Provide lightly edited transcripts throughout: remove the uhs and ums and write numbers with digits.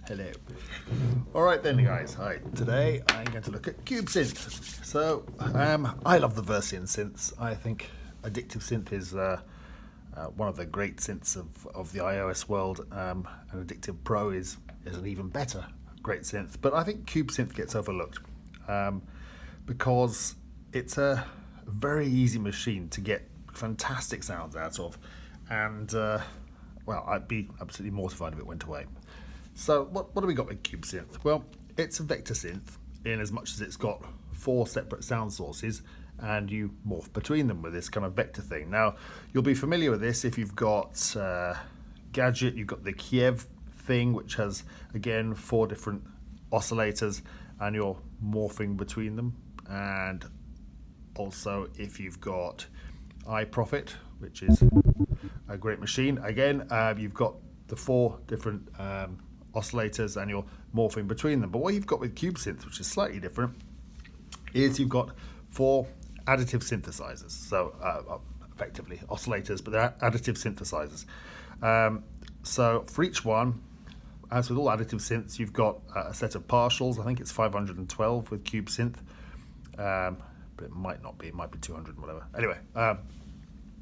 Hello. Alright then guys, hi. Today I'm going to look at cube synth. So, I love the Versian synths. I think Addictive Synth is one of the great synths of the iOS world, and Addictive Pro is an even better great synth. But I think cube synth gets overlooked because it's a very easy machine to get fantastic sounds out of, and well, I'd be absolutely mortified if it went away. So what do we got with cube synth? Well, it's a vector synth in as much as it's got 4 separate sound sources and you morph between them with this kind of vector thing. Now, you'll be familiar with this if you've got Gadget, you've got the Kiev thing, which has, again, 4 different oscillators and you're morphing between them. And also if you've got iProfit, which is a great machine, again, you've got the 4 different oscillators and you're morphing between them. But what you've got with cube synth, which is slightly different, is you've got 4 additive synthesizers. So effectively oscillators, but they're additive synthesizers. So for each one, as with all additive synths, you've got a set of partials. I think it's 512 with cube synth, but it might not be. It might be 200, whatever. Anyway,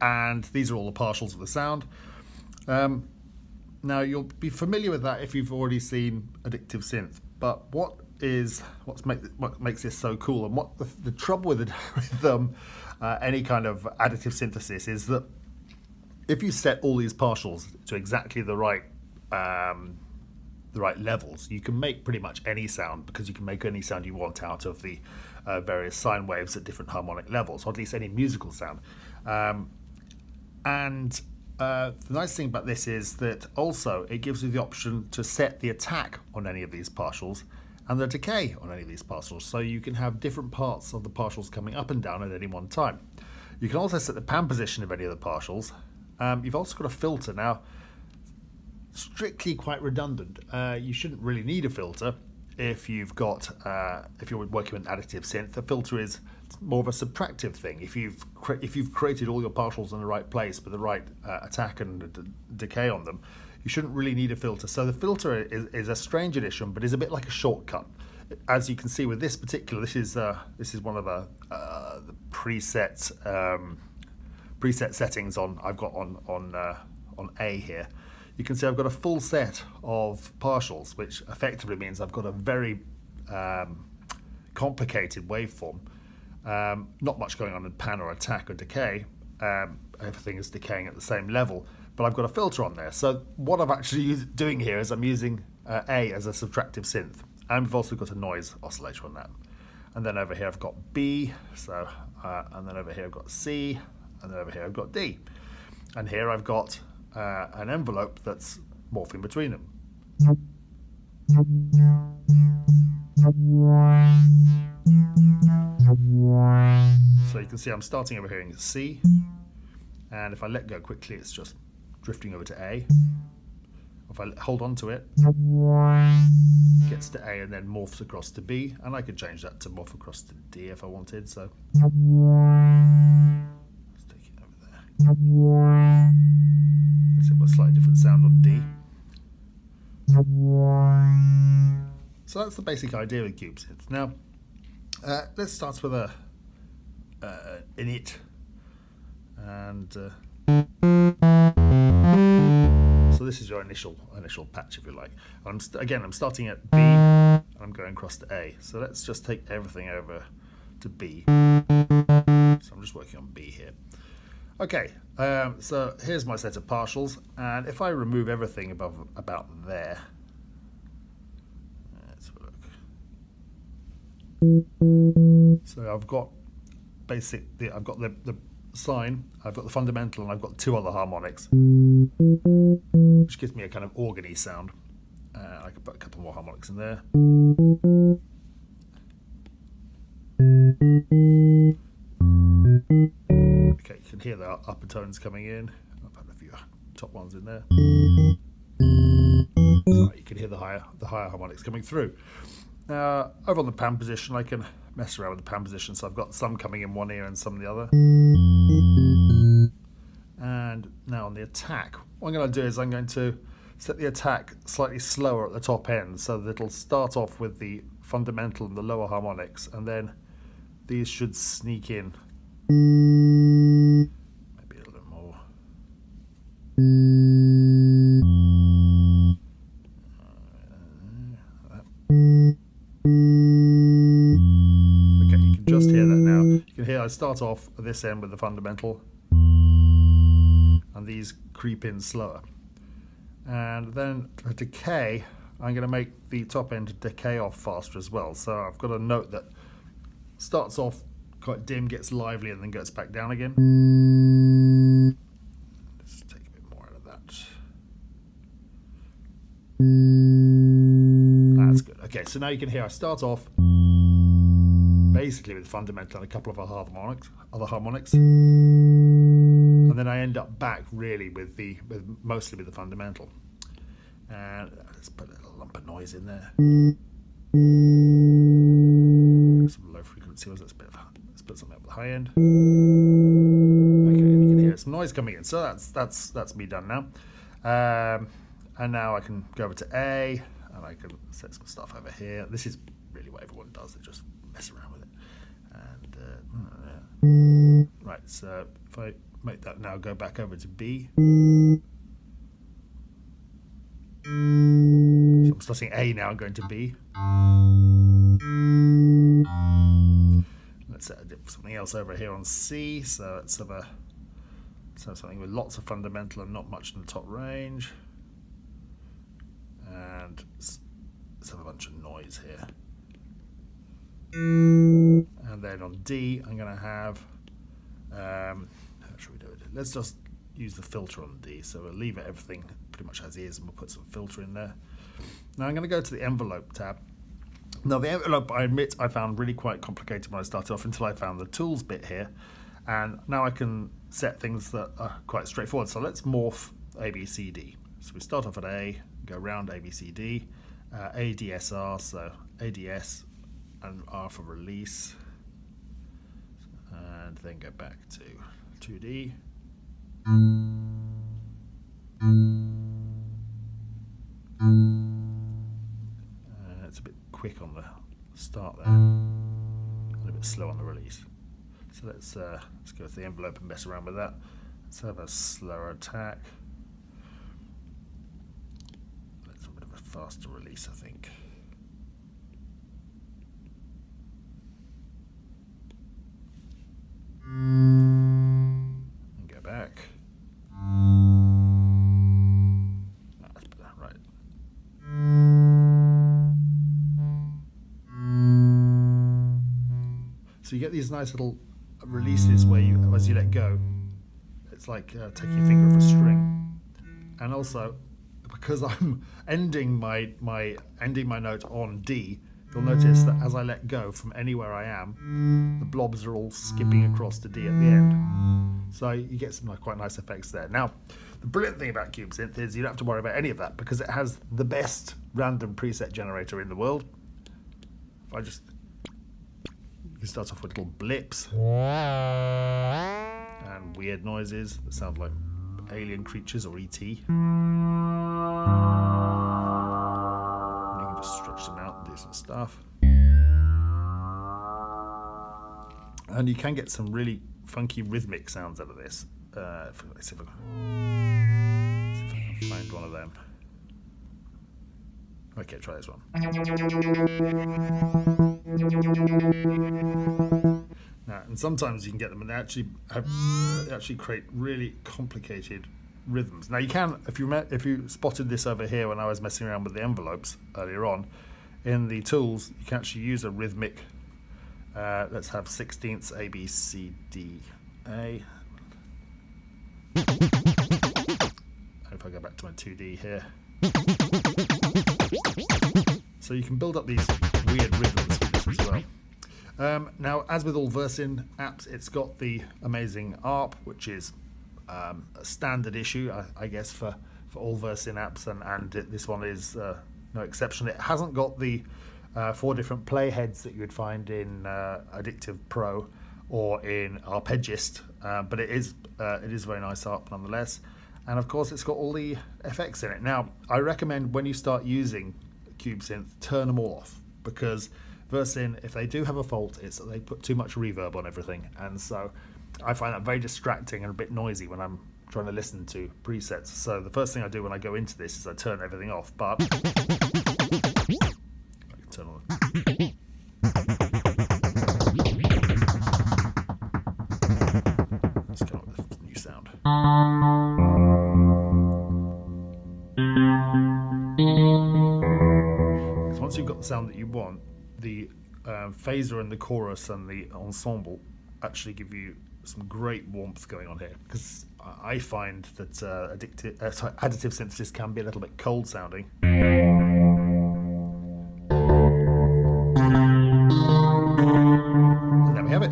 and these are all the partials of the sound. Now, you'll be familiar with that if you've already seen Addictive Synth, but what makes this so cool, and what the trouble with any kind of additive synthesis is that if you set all these partials to exactly the right levels, you can make pretty much any sound, because you can make any sound you want out of the various sine waves at different harmonic levels, or at least any musical sound. The nice thing about this is that also it gives you the option to set the attack on any of these partials and the decay on any of these partials, so you can have different parts of the partials coming up and down at any one time. You can also set the pan position of any of the partials. You've also got a filter. Now, strictly quite redundant. You shouldn't really need a filter if you've got if you're working with an additive synth. The filter is more of a subtractive thing. If you've created all your partials in the right place with the right attack and decay on them, you shouldn't really need a filter. So the filter is a strange addition, but is a bit like a shortcut. As you can see with this particular, this is one of the preset settings I've got on A here. You can see I've got a full set of partials, which effectively means I've got a very complicated waveform. Not much going on in pan or attack or decay. Everything is decaying at the same level, but I've got a filter on there. So what I'm actually doing here is I'm using A as a subtractive synth, and we've also got a noise oscillator on that. And then over here I've got B, and then over here I've got C, and then over here I've got D. And here I've got an envelope that's morphing between them. So you can see I'm starting over here in C, and if I let go quickly, it's just drifting over to A. If I hold on to it, it gets to A and then morphs across to B, and I could change that to morph across to D if I wanted. So let's take it over there. Let's have a slightly different sound on D. So that's the basic idea of cube synth. Now, let's start with an init, and so this is your initial patch, if you like. I'm starting at B and I'm going across to A. So let's just take everything over to B. So I'm just working on B here. Okay, so here's my set of partials, and if I remove everything about there, let's have a look. So I've got I've got the sine, I've got the fundamental, and I've got 2 other harmonics, which gives me a kind of organy sound. I could put a couple more harmonics in there. Okay, you can hear the upper tones coming in. I'll put a few top ones in there. So you can hear the higher harmonics coming through. Now, over on the pan position, I can mess around with the pan position. So I've got some coming in one ear and some in the other. And now on the attack, what I'm going to do is I'm going to set the attack slightly slower at the top end so that it'll start off with the fundamental and the lower harmonics, and then these should sneak in. Maybe a little bit more. Okay, you can just hear that now. You can hear I start off at this end with the fundamental, and these creep in slower. And then to decay, I'm going to make the top end decay off faster as well. So I've got a note that starts off quite dim, gets lively, and then goes back down again. Let's take a bit more out of that. That's good. Okay, so now you can hear I start off basically with fundamental and a couple of other harmonics, and then I end up back really with mostly with the fundamental. And let's put a little lump of noise in there. Some low frequency ones. Let's put something up at the high end. Okay, and you can hear some noise coming in. So that's me done now. And now I can go over to A, and I can set some stuff over here. This is really what everyone does. They just mess around with it. And right, so if I make that now go back over to B. So I'm starting A now and going to B. Let's set something else over here on C. So let's have something with lots of fundamental and not much in the top range. And let's have a bunch of noise here. And then on D, I'm going to have, how should we do it? Let's just use the filter on D. So we'll leave everything pretty much as is, and we'll put some filter in there. Now I'm going to go to the envelope tab. Now the envelope, I admit, I found really quite complicated when I started off until I found the tools bit here. And now I can set things that are quite straightforward. So let's morph A, B, C, D. So we start off at A, go around A, B, C, D, ADSR, so ADS and R for release, and then go back to 2D. It's a bit quick on the start there, and a bit slow on the release. So let's go to the envelope and mess around with that. Let's have a slower attack. Let's have a bit of a faster release, I think. And go back. Let's put that right. So you get these nice little releases where as you let go, it's like taking your finger off a string. And also, because I'm ending my note on D, you'll notice that as I let go from anywhere I am, the blobs are all skipping across to D at the end. So you get some quite nice effects there. Now, the brilliant thing about CubeSynth is you don't have to worry about any of that because it has the best random preset generator in the world. If I just... You can start off with little blips and weird noises that sound like alien creatures or ET. You can just stretch them out and do some stuff. And you can get some really funky rhythmic sounds out of this. Let's see if I can find one of them. Okay, try this one. Now, and sometimes you can get them, and they actually create really complicated rhythms. Now you can, if you spotted this over here when I was messing around with the envelopes earlier on, in the tools you can actually use a rhythmic. Let's have 16ths A, B, C, D, A. And if I go back to my 2D here. So you can build up these weird rhythms with this as well. Now, as with all Versin apps, it's got the amazing ARP, which is a standard issue, I guess, for all Versin apps, and this one is no exception. It hasn't got the 4 different playheads that you would find in Addictive Pro or in Arpeggist, but it is very nice ARP nonetheless. And of course, it's got all the effects in it. Now, I recommend when you start using Cube Synth, turn them all off, because Versin, if they do have a fault, it's that they put too much reverb on everything. And so I find that very distracting and a bit noisy when I'm trying to listen to presets. So the first thing I do when I go into this is I turn everything off. But I can turn on. Let's come up with a new sound. Because once you've got the sound that you want, the phaser and the chorus and the ensemble actually give you some great warmth going on here, because I find that additive synthesis can be a little bit cold sounding. So there we have it.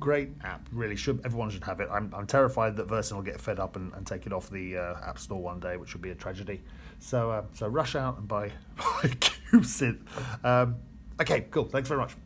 Great app, really. Everyone should have it. I'm terrified that Versin will get fed up and take it off the App Store one day, which would be a tragedy. So rush out and buy Cube Synth. Okay, cool. Thanks very much.